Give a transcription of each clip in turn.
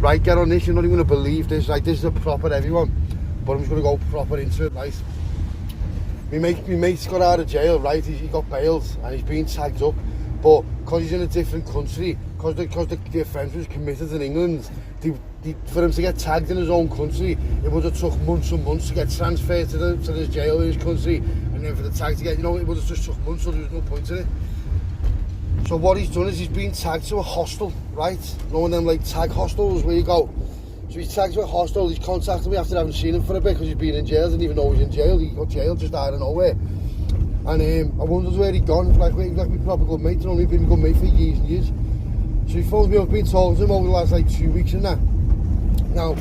right, get on this, you're not even going to believe this, like, this is a proper everyone, but I'm just going to go proper into it, right? My mate's got out of jail, right, he got bailed, and he's been tagged up, but because he's in a different country, because the offence was committed in England, for him to get tagged in his own country, it would have took months and months to get transferred to the jail in his country, and then for the tag to get, it would have just took months, so there was no point in it. So what he's done is he's been tagged to a hostel, right? Knowing them like tag hostels where you go. So he's tagged to a hostel, he's contacted me after I haven't seen him for a bit because he's been in jail, didn't even know he was in jail, he got jailed just out of nowhere. And I wondered where he'd gone, like my proper good mate, we've been a good mate for years and years. So he phones me up, I've been talking to him over the last like 2 weeks and that. Now,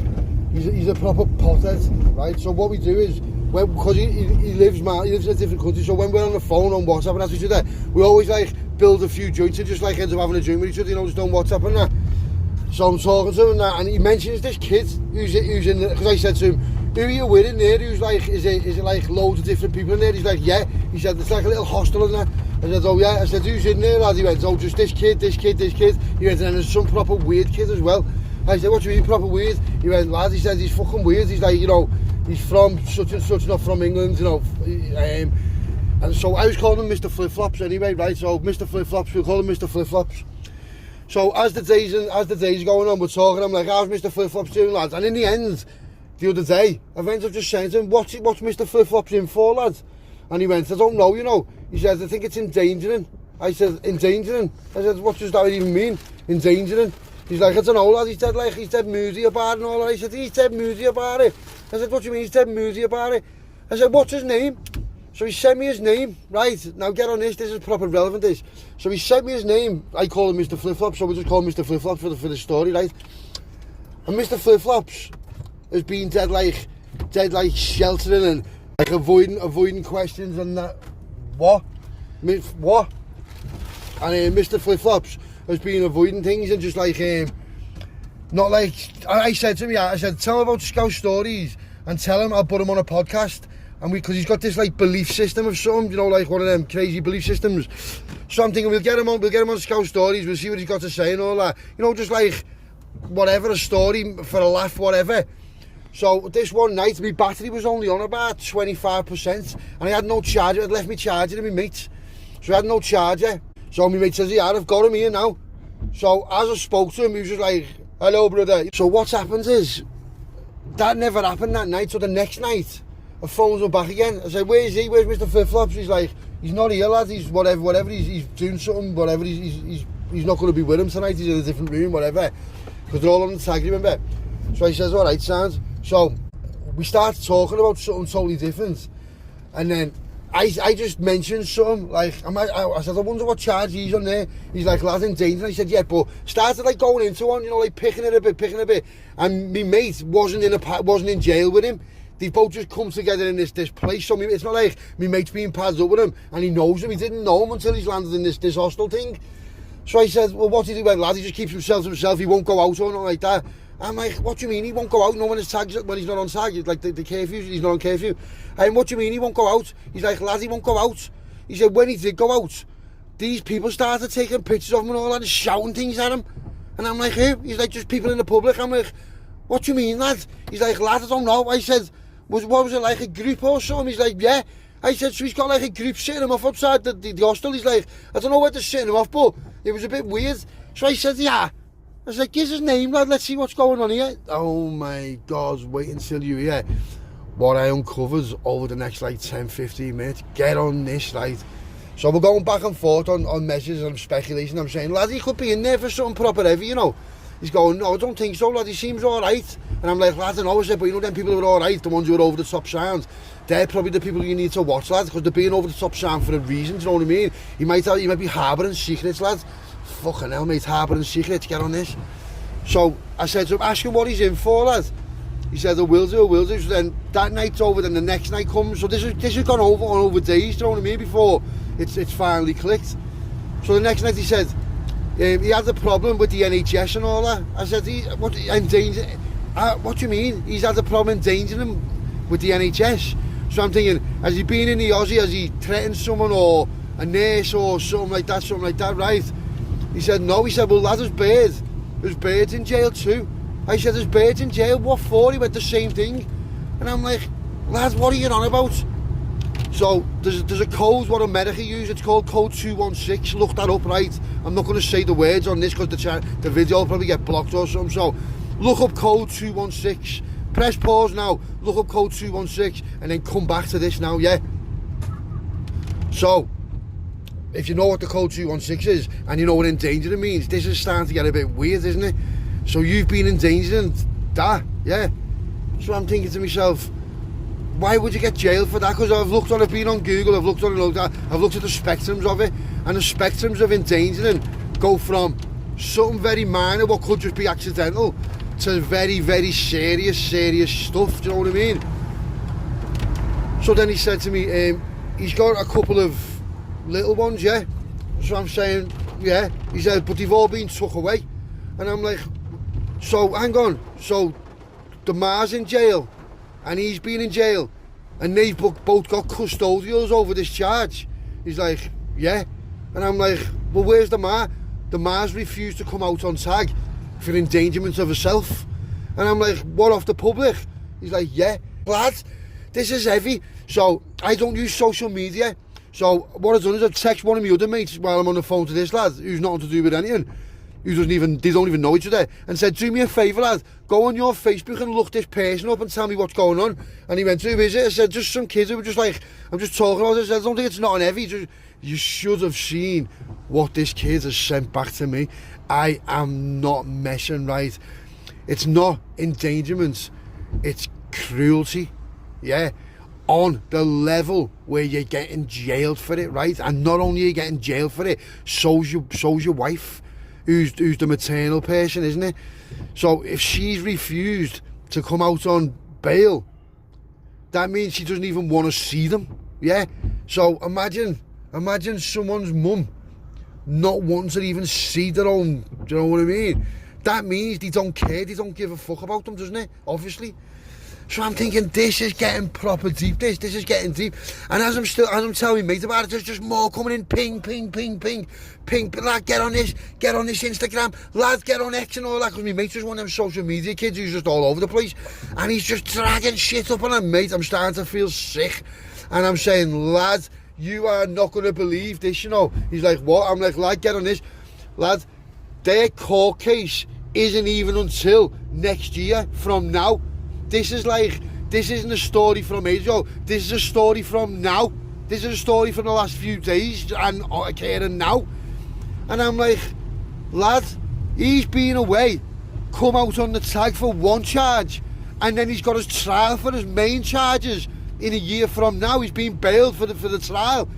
he's a proper pothead, right? So what we do is, because he lives in a different country, so when we're on the phone on WhatsApp and that's each other, we always like build a few joints and just like end up having a drink with each other, just on WhatsApp and that. So I'm talking to him and that, and he mentions this kid who's in because I said to him, who are you with in there? Who's like, is it like loads of different people in there? He's like, yeah. He said, it's like a little hostel in there. I said, oh yeah. I said, who's in there, lad? He went, oh, just this kid. He went, and then there's some proper weird kid as well. I said, what do you mean proper weird? He went, lad, he said, he's fucking weird. He's like, he's from such and such, not from England, and so I was calling him Mr. Flipflops anyway, right? So Mr. Flipflops, we'll call him Mr. Flipflops. So as the days going on, we're talking, I'm like, how's Mr. Flipflops doing, lads? And in the end, the other day, I ended up just saying to him, what's Mr. Flipflops in for, lads? And he went, I don't know, He said, I think it's endangering. I said, endangering? I said, what does that even mean, endangering? He's like, I don't know, lad. He's dead moody about it and all that. I said, he's dead moody about it. I said, what do you mean he's dead moody about it? I said, what's his name? So he sent me his name, right? Now get on this is proper relevant, this. So he sent me his name. I call him Mr. Flipflops, so we'll just call him Mr. Flipflops for the story, right? And Mr. Flipflops has been dead like sheltering and like avoiding questions and that. What? And Mr. Flipflops has been avoiding things and just like not like I said to him, I said, tell him about Scouse Stories and tell him I'll put him on a podcast. And because he's got this like belief system of something, like one of them crazy belief systems. So I'm thinking we'll get him on Scouse Stories, we'll see what he's got to say and all that. Just like whatever, a story for a laugh, whatever. So this one night, my battery was only on about 25%, and I had no charger. I'd left my charger to my mate, so I had no charger. So my mate says, yeah, I've got him here now. So as I spoke to him, he was just like, hello, brother. So what's happened is, that never happened that night. So the next night, I phoned him back again. I said, where's he? Where's Mr. Flipflops? He's like, he's not here, lad. He's whatever. He's doing something, whatever. He's not going to be with him tonight. He's in a different room, whatever. Because they're all on the tag, remember? So he says, all right, sounds. So we started talking about something totally different. And then I just mentioned something, like, I said, I wonder what charge he's on there. He's like, lad, in danger. And I said, yeah, but started like going into one, like picking it a bit. And my mate wasn't in jail with him. They've both just come together in this place. So it's not like my mate's being padded up with him and he knows him. He didn't know him until he's landed in this hostel thing. So I said, well, what do you do? Well, lad, he just keeps himself to himself. He won't go out or nothing like that. I'm like, what do you mean he won't go out? No, when he's not on tag, it's like the curfew, he's not on curfew. And what do you mean he won't go out? He's like, lad, he won't go out. He said, when he did go out, these people started taking pictures of him and all that and shouting things at him. And I'm like, who? He's like, just people in the public. I'm like, what do you mean, lad? He's like, lad, I don't know. I said, what was it, like a group or something? He's like, yeah. I said, so he's got like a group sitting him off outside the hostel. He's like, I don't know where they're sitting him off, but it was a bit weird. So I said, yeah. I was like, give his name, lad, let's see what's going on here. Oh my God, wait until you hear what I uncovered over the next like 10-15 minutes. Get on this, right? So we're going back and forth on messages and speculation. I'm saying, lad, he could be in there for something proper heavy, He's going, no, I don't think so, lad, he seems alright. And I'm like, lad, I know, I said, but them people who are alright, the ones who are over the top sound, they're probably the people you need to watch, lad, because they're being over the top sound for a reason, do you know what I mean? He might be harbouring secrets, lad. Fucking hell, mate, harbouring secrets, get on this. So I said to him, ask him what he's in for, lad. He said, I will do. So then that night's over, then the next night comes. So this has gone over days, do you know what I mean, before it's finally clicked. So the next night he said, he had a problem with the NHS and all that. I said, what do you mean? He's had a problem endangering him with the NHS. So I'm thinking, has he been in the Aussie? Has he threatened someone or a nurse or something like that, right? He said, no. He said, well, lad, there's birds in jail too. I said, there's birds in jail, what for? He went, the same thing. And I'm like, lad, what are you on about? So there's a code what America use, it's called code 216, look that up, right? I'm not going to say the words on this because the video will probably get blocked or something, so look up code 216, press pause now, look up code 216 and then come back to this now, yeah? So, if you know what the code 216 is and you know what endangering means, this is starting to get a bit weird, isn't it? So you've been endangering that, yeah? So I'm thinking to myself, why would you get jailed for that? Because I've looked on it, been on Google, I've looked at the spectrums of it, and the spectrums of endangering go from something very minor, what could just be accidental, to very, very serious stuff, do you know what I mean? So then he said to me, he's got a couple of little ones, yeah? So I'm saying, yeah. He said, but they've all been took away. And I'm like, so hang on, so the ma's in jail, and he's been in jail, and they've both got custodials over this charge. He's like, yeah. And I'm like, well, where's the ma? The ma's refused to come out on tag for endangerment of herself. And I'm like, what, off the public? He's like, yeah. Lad, this is heavy. So I don't use social media. So what I've done is I've texted one of my other mates while I'm on the phone to this lad, who's nothing to do with anything, they don't even know each other, and said, do me a favour, lad, go on your Facebook and look this person up and tell me what's going on. And he went, who is it? I said, just some kids who were just like, I'm just talking about this. I don't think it's not an heavy. You should have seen what this kid has sent back to me. I am not messing, right? It's not endangerment, it's cruelty, yeah? On the level where you're getting jailed for it, right? And not only are you getting jailed for it, so's your wife, who's the maternal person, isn't it? So if she's refused to come out on bail, that means she doesn't even want to see them, yeah? So imagine someone's mum not wanting to even see their own, do you know what I mean? That means they don't care, they don't give a fuck about them, doesn't it? Obviously. So I'm thinking, this is getting proper deep, this is getting deep. And as I'm telling my mate about it, there's just more coming in, ping, lad, get on this Instagram, lad, get on X and all that, because my mate's just one of them social media kids who's just all over the place, and he's just dragging shit up on him, mate. I'm starting to feel sick, and I'm saying, lad, you are not going to believe this, you know. He's like, what? I'm like, lad, get on this. Lad, their court case isn't even until next year from now. This isn't a story from ages ago. This is a story from now. This is a story from the last few days and occurring now. And I'm like, lad, he's been away, come out on the tag for one charge, and then he's got his trial for his main charges in a year from now. He's been bailed for the trial.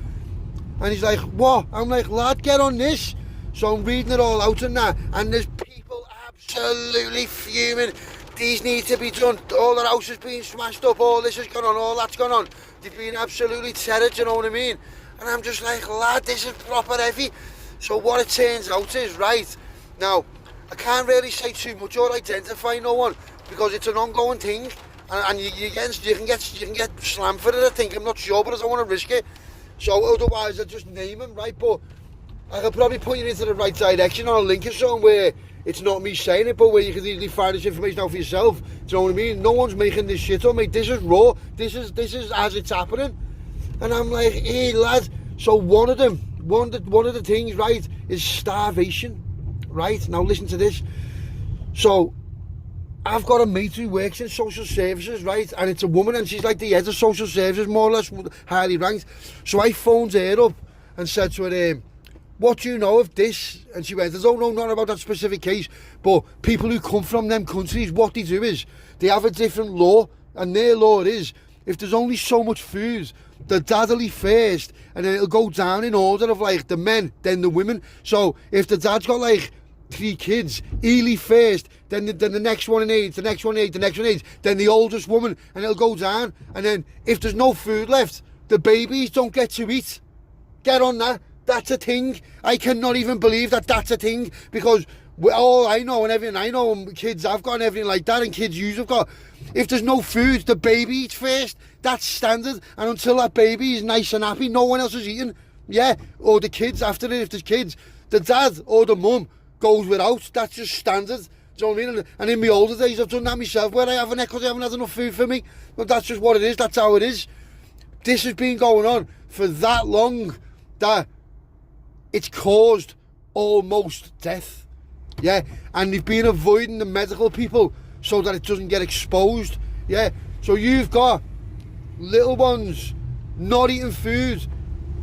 And he's like, what? I'm like, lad, get on this. So I'm reading it all out and that, and there's people absolutely fuming. These need to be done. All the house has been smashed up, all this has gone on, all that's gone on. They've been absolutely terrored, you know what I mean? And I'm just like, lad, this is proper heavy. So what it turns out is, right, now, I can't really say too much or identify no one, because it's an ongoing thing, and you can get slammed for it, I think. I'm not sure, but I don't want to risk it. So otherwise, I just name him, right? But I could probably point you into the right direction on a link or something where it's not me saying it, but where you can easily find this information out for yourself. Do you know what I mean? No one's making this shit up, mate. This is raw. This is as it's happening. And I'm like, hey, lad. So one of the things, right, is starvation. Right? Now listen to this. So I've got a mate who works in social services, right? And it's a woman, and she's like the head of social services, more or less highly ranked. So I phoned her up and said to her, what do you know of this? And she went, I don't know nothing about that specific case, but people who come from them countries, what they do is they have a different law, and their law is, if there's only so much food, the dad'll eat first, and then it'll go down in order of like the men, then the women. So if the dad's got like 3 kids, he'll eat first, then the next one in age, the next one in age, the next one in age, then the oldest woman, and it'll go down. And then if there's no food left, the babies don't get to eat. Get on that. That's a thing. I cannot even believe that that's a thing, because all I know and everything I know, kids I've got and everything like that, and kids you've got, if there's no food, the baby eats first. That's standard. And until that baby is nice and happy, no one else is eating. Yeah, or the kids after it, if there's kids, the dad or the mum goes without. That's just standard. Do you know what I mean? And in my older days, I've done that myself, where I haven't, because I haven't had enough food for me. But that's just what it is. That's how it is. This has been going on for that long that it's caused almost death. Yeah, and they've been avoiding the medical people so that it doesn't get exposed. Yeah, so you've got little ones not eating food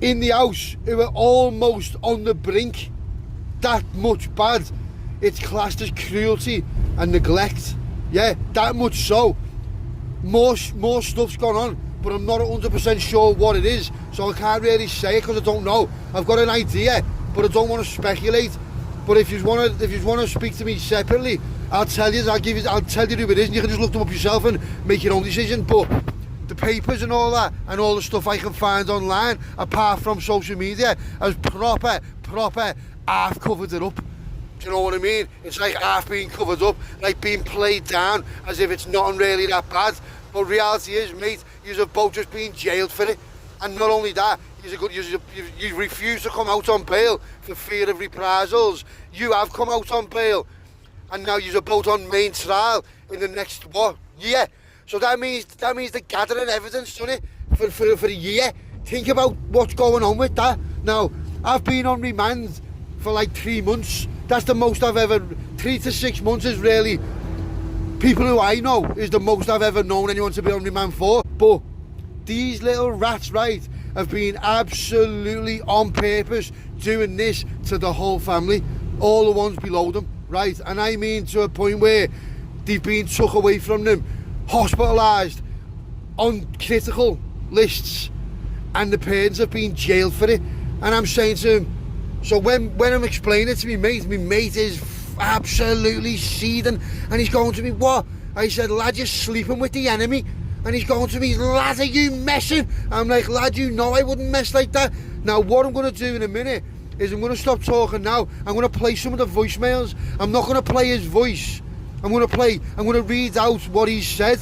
in the house who are almost on the brink. That much bad. It's classed as cruelty and neglect. Yeah, that much so. More stuff's gone on, but I'm not 100% sure what it is, so I can't really say it because I don't know. I've got an idea, but I don't want to speculate. But if you want to speak to me separately, I'll tell you who it is, and you can just look them up yourself and make your own decision. But the papers and all that, and all the stuff I can find online, apart from social media, has proper half covered it up. Do you know what I mean? It's like half being covered up, like being played down as if it's not really that bad. But reality is, mate, you're both just being jailed for it. And not only that, you refuse to come out on bail for fear of reprisals. You have come out on bail, and now you're both on main trial in the next year. So that means they're gathering evidence, doesn't it, for a year. Think about what's going on with that. Now, I've been on remand for like 3 months. That's the most I've ever. 3 to 6 months is really, people who I know, is the most I've ever known anyone to be on remand for. But these little rats, right, have been absolutely on purpose doing this to the whole family, all the ones below them, right? And I mean to a point where they've been took away from them, hospitalised, on critical lists, and the parents have been jailed for it. And I'm saying to him, so when I'm explaining it to my mate is absolutely seething, and he's going to me, what? I said, lad, you're sleeping with the enemy. And he's going to me, lad, are you messing? I'm like, lad, you know I wouldn't mess like that. Now, what I'm going to do in a minute is I'm going to stop talking now. I'm going to play some of the voicemails. I'm not going to play his voice. I'm going to read out what he said.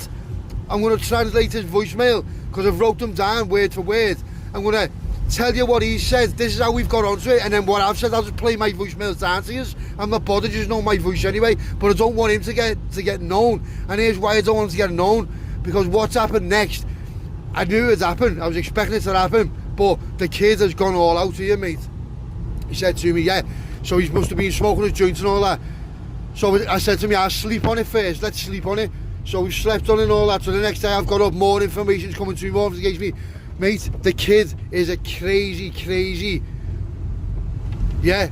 I'm going to translate his voicemail because I've wrote them down word for word. I'm going to tell you what he said. This is how we've got onto it. And then what I've said, I'll just play my voicemails down to you. I'm not bothered, you just know my voice anyway. But I don't want him to get known. And here's why I don't want him to get known. Because what's happened next, I knew it had happened. I was expecting it to happen. But the kid has gone all out here, mate. He said to me, yeah. So he must have been smoking his joints and all that. So I said to me, I'll sleep on it first. Let's sleep on it. So we slept on it and all that. So the next day I've got up, more information's coming to me, more against me. Mate, the kid is a crazy. Yeah.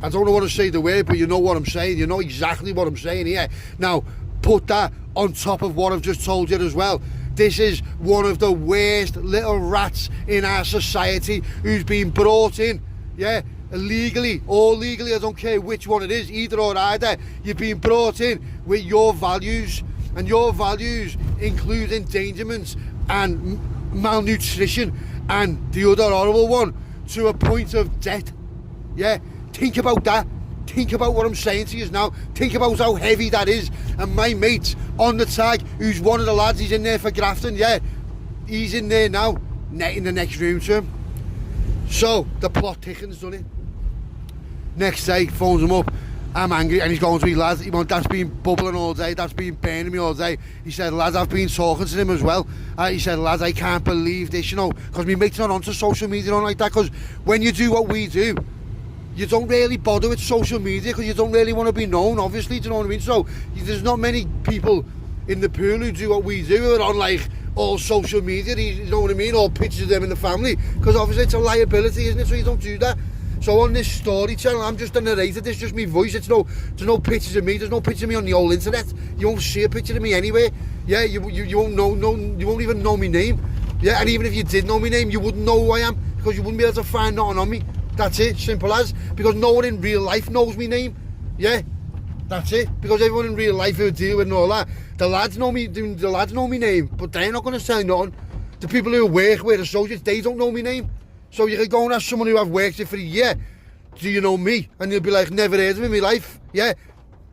I don't know what to say the word, but you know what I'm saying. You know exactly what I'm saying here. Now, put that on top of what I've just told you as well. This is one of the worst little rats in our society who's been brought in, yeah, illegally or legally, I don't care which one it is, either or either. You've been brought in with your values, and your values include endangerment and malnutrition and the other horrible one, to a point of death. Yeah, think about that. Think about what I'm saying to you now. Think about how heavy that is. And my mate on the tag, who's one of the lads, he's in there for grafting, yeah. He's in there now, in the next room to him. So, the plot thickens, doesn't it? Next day, phones him up. I'm angry, and he's going to me, lads, that's been bubbling all day, that's been burning me all day. He said, lads, I've been talking to him as well. He said, lads, I can't believe this, you know, because my mate's not onto social media or like that, because when you do what we do, you don't really bother with social media because you don't really want to be known, obviously, do you know what I mean? So there's not many people in the pool who do what we do, who are on like all social media, you know what I mean, all pictures of them in the family, because obviously it's a liability, isn't it? So you don't do that. So on this story channel, I'm just a narrator, this is just my voice, there's no pictures of me, there's no picture of me on the whole internet. You won't see a picture of me anyway. Yeah, you won't you won't even know my name. Yeah, and even if you did know my name, you wouldn't know who I am, because you wouldn't be able to find nothing on me. That's it, simple as. Because no one in real life knows my name. Yeah, that's it. Because everyone in real life who deal with and all that, the lads know me name, but they're not going to say nothing. The people who work with associates, they don't know my name. So you can go and ask someone who I've worked with for a year, do you know me? And they'll be like, never heard of him in my life. Yeah,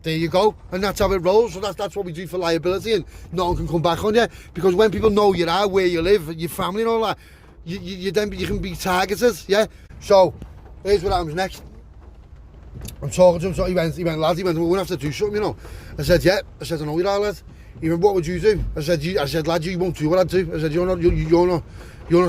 there you go. And that's how it rolls. So that's what we do for liability, and no one can come back on you. Because when people know you are, where you live, your family and all that, you can be targeted. Yeah. So here's what happens next. I'm talking to him, so he went, lad, we're going to have to do something, you know. I said, yeah. I said, I know you are, lad. He went, what would you do? I said, lad, you won't do what I'd do. I said, you're not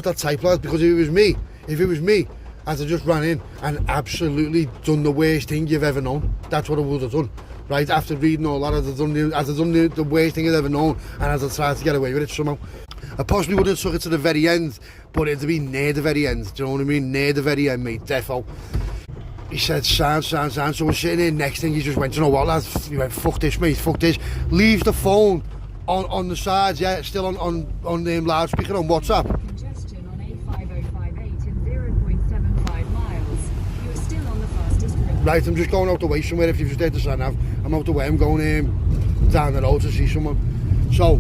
that type, lad, because if it was me, I'd have just ran in and absolutely done the worst thing you've ever known. That's what I would have done. Right, after reading all that, I'd have done the worst thing I'd ever known, and I'd have tried to get away with it somehow. I possibly wouldn't have took it to the very end, but it'd have been near the very end, do you know what I mean? Near the very end, mate, defo. He said, sound, so we're sitting here, next thing he just went, you know what, lad? He went, fuck this, mate, fuck this. Leaves the phone on the sides, yeah, still on loudspeaker on WhatsApp. Congestion on A5058 in 0.75 miles. You are still on the fastest route. Right, I'm just going out the way somewhere. If you've just heard the sound, I'm out the way. I'm going down the road to see someone. So,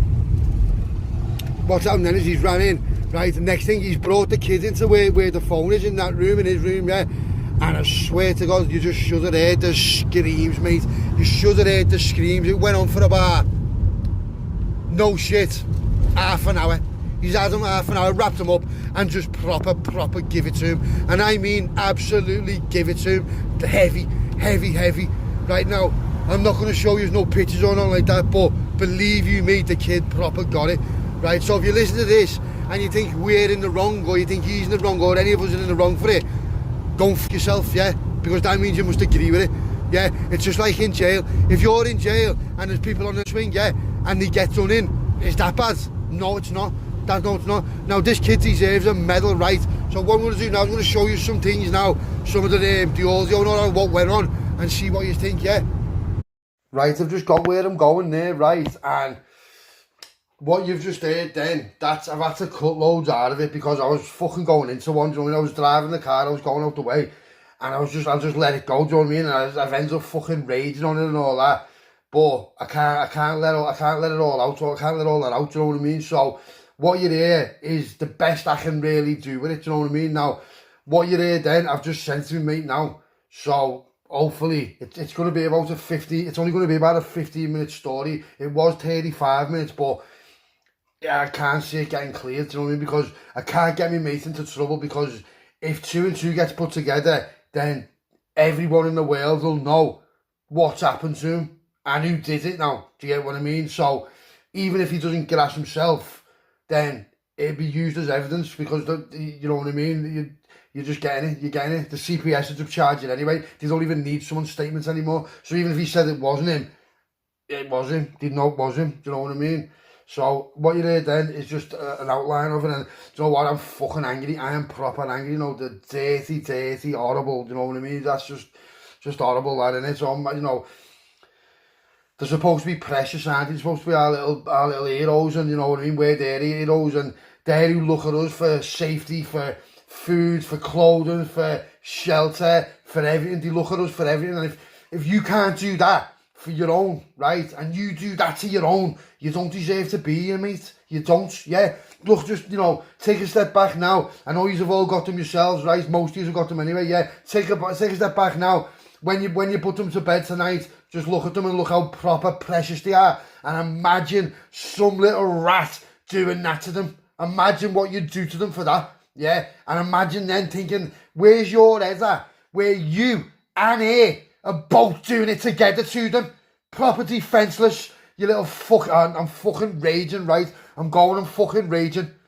what's happened then is he's ran in. Right, the next thing, he's brought the kid into where the phone is, in that room, in his room, yeah. And I swear to God, you just should have heard the screams, mate. You should have heard the screams. It went on for about, no shit, half an hour. He's had him half an hour, wrapped him up, and just proper give it to him. And I mean absolutely give it to him. Heavy. Right now, I'm not going to show you no pictures or nothing like that, but believe you me, the kid proper got it. Right, so if you listen to this and you think we're in the wrong, or you think he's in the wrong, or any of us are in the wrong for it, go f*** yourself, yeah? Because that means you must agree with it. Yeah, it's just like in jail. If you're in jail and there's people on the swing, yeah, and they get done in, is that bad? No, it's not. No, it's not. Now, this kid deserves a medal, right? So what I'm going to do now, I'm going to show you some things now, some of the audio and what went on, and see what you think, yeah? Right, I've just got where I'm going there, right? And what you've just heard then, I've had to cut loads out of it because I was fucking going into one, do you know what I mean? I was driving the car, I was going out the way, and I just let it go, do you know what I mean? And I've ended up fucking raging on it and all that. But I can't let it all out, or I can't let all that out, do you know what I mean? So what you hear is the best I can really do with it, do you know what I mean? Now, what you hear then, I've just sent to me, mate, now. So hopefully it's going to be about it's only going to be about a 15-minute story. It was 35 minutes, but yeah, I can't see it getting cleared, do you know what I mean? Because I can't get my mate into trouble, because if 2 and 2 gets put together, then everyone in the world will know what's happened to him and who did it now. Do you get what I mean? So even if he doesn't get us himself, then it'd be used as evidence, because you know what I mean? You're just getting it, The CPS is charging anyway. They don't even need someone's statements anymore. So even if he said it wasn't him, it was him. They know it was him. Do you know what I mean? So what you heard then is just an outline of it, and do you know what? I'm fucking angry. I am proper angry. You know, the dirty, horrible. Do you know what I mean? That's just horrible, that, innit? So you know, they're supposed to be precious, aren't they? They're supposed to be our little heroes, and you know what I mean? We're their heroes, and they who look at us for safety, for food, for clothing, for shelter, for everything. They look at us for everything, and if you can't do that for your own, right, and you do that to your own, you don't deserve to be here, mate. You don't, yeah. Look, just, you know, take a step back now. I know you've all got them yourselves, right? Most of you have got them anyway, yeah. Take a step back now. When you put them to bed tonight, just look at them and look how proper precious they are. And imagine some little rat doing that to them. Imagine what you'd do to them for that, yeah. And imagine then thinking, where's your head at? Where you and he are both doing it together to them. Proper defenceless, you little fuck. I'm fucking raging, right? I'm fucking raging.